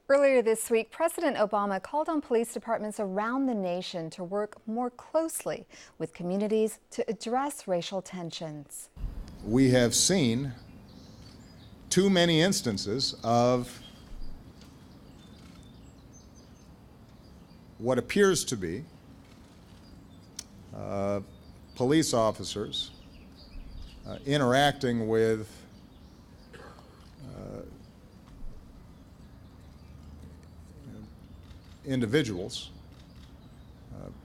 Earlier this week, President Obama called on police departments around the nation to work more closely with communities to address racial tensions. We have seen too many instances of what appears to be police officers interacting with individuals,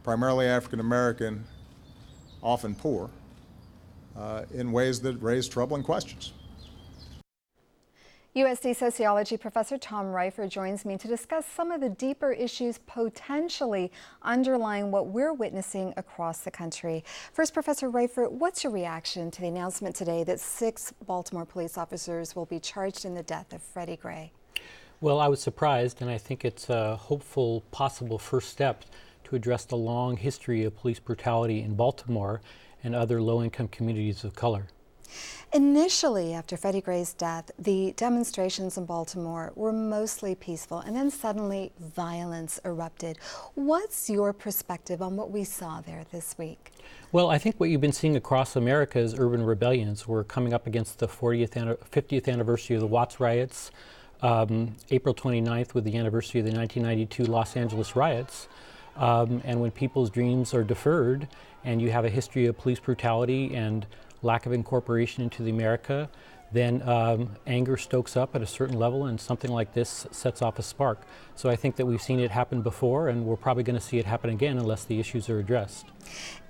primarily African American, often poor, in ways that raise troubling questions. USD sociology professor Tom Reifer joins me to discuss some of the deeper issues potentially underlying what we're witnessing across the country. First, Professor Reifer, what's your reaction to the announcement today that 6 Baltimore police officers will be charged in the death of Freddie Gray? Well, I was surprised, and I think it's a hopeful, possible first step to address the long history of police brutality in Baltimore and other low-income communities of color. Initially, after Freddie Gray's death, the demonstrations in Baltimore were mostly peaceful, and then suddenly violence erupted. What's your perspective on what we saw there this week? Well, I think what you've been seeing across America is urban rebellions. We're coming up against the 50th anniversary of the Watts riots, April 29th with the anniversary of the 1992 Los Angeles riots. And when people's dreams are deferred and you have a history of police brutality and lack of incorporation into the America, then anger stokes up at a certain level, and something like this sets off a spark. So I think that we've seen it happen before, and we're probably going to see it happen again unless the issues are addressed.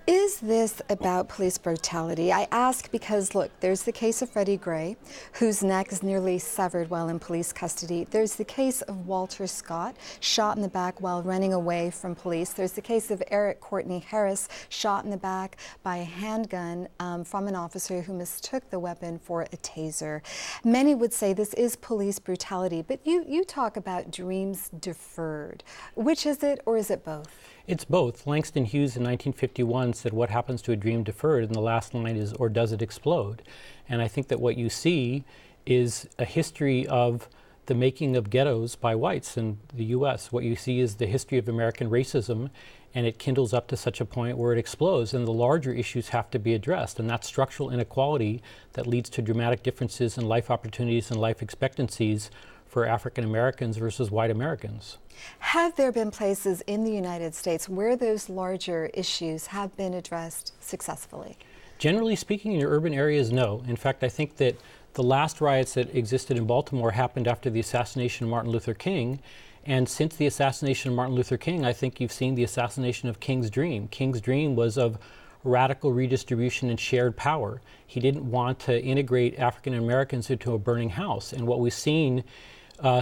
Is this about police brutality? I ask because, look, there's the case of Freddie Gray, whose neck is nearly severed while in police custody. There's the case of Walter Scott, shot in the back while running away from police. There's the case of Eric Courtney Harris, shot in the back by a handgun from an officer who mistook the weapon for a taser. Many would say this is police brutality, but you talk about dreams deferred. Which is it, or is it both? It's both. Langston Hughes in 1951 said, "What happens to a dream deferred?" And the last line is, "Or does it explode?" And I think that what you see is a history of the making of ghettos by whites in the U.S. What you see is the history of American racism, and it kindles up to such a point where it explodes, and the larger issues have to be addressed, and that's structural inequality that leads to dramatic differences in life opportunities and life expectancies for African Americans versus white Americans. Have there been places in the United States where those larger issues have been addressed successfully? Generally speaking, in your urban areas, no. In fact, I think that the last riots that existed in Baltimore happened after the assassination of Martin Luther King. And since the assassination of Martin Luther King, I think you've seen the assassination of King's dream. King's dream was of radical redistribution and shared power. He didn't want to integrate African Americans into a burning house. And what we've seen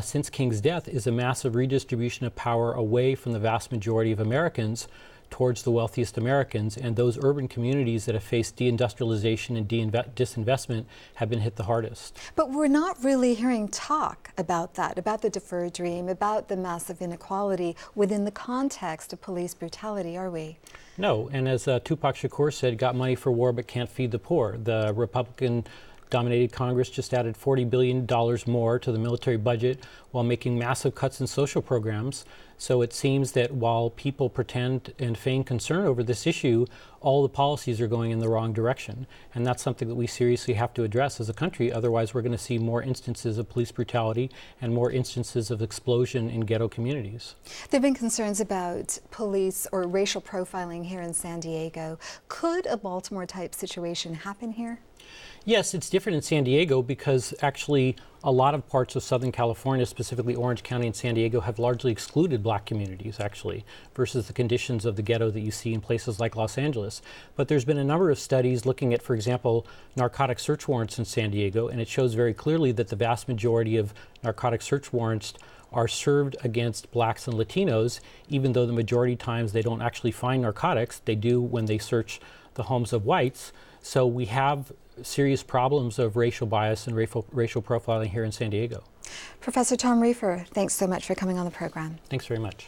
since King's death is a massive redistribution of power away from the vast majority of Americans towards the wealthiest Americans, and those urban communities that have faced deindustrialization and disinvestment have been hit the hardest. But we're not really hearing talk about that, about the deferred dream, about the massive inequality within the context of police brutality, are we? No, and as Tupac Shakur said, got money for war but can't feed the poor. The Republican-dominated Congress just added $40 billion more to the military budget while making massive cuts in social programs. So it seems that while people pretend and feign concern over this issue, all the policies are going in the wrong direction. And that's something that we seriously have to address as a country. Otherwise, we're going to see more instances of police brutality and more instances of explosion in ghetto communities. There have been concerns about police or racial profiling here in San Diego. Could a Baltimore-type situation happen here? Yes, it's different in San Diego because actually a lot of parts of Southern California, specifically Orange County and San Diego, have largely excluded black communities, actually, versus the conditions of the ghetto that you see in places like Los Angeles. But there's been a number of studies looking at, for example, narcotic search warrants in San Diego, and it shows very clearly that the vast majority of narcotic search warrants are served against blacks and Latinos, even though the majority times they don't actually find narcotics. They do when they search the homes of whites. So we have serious problems of racial bias and racial profiling here in San Diego. Professor Tom Reifer, thanks so much for coming on the program. Thanks very much.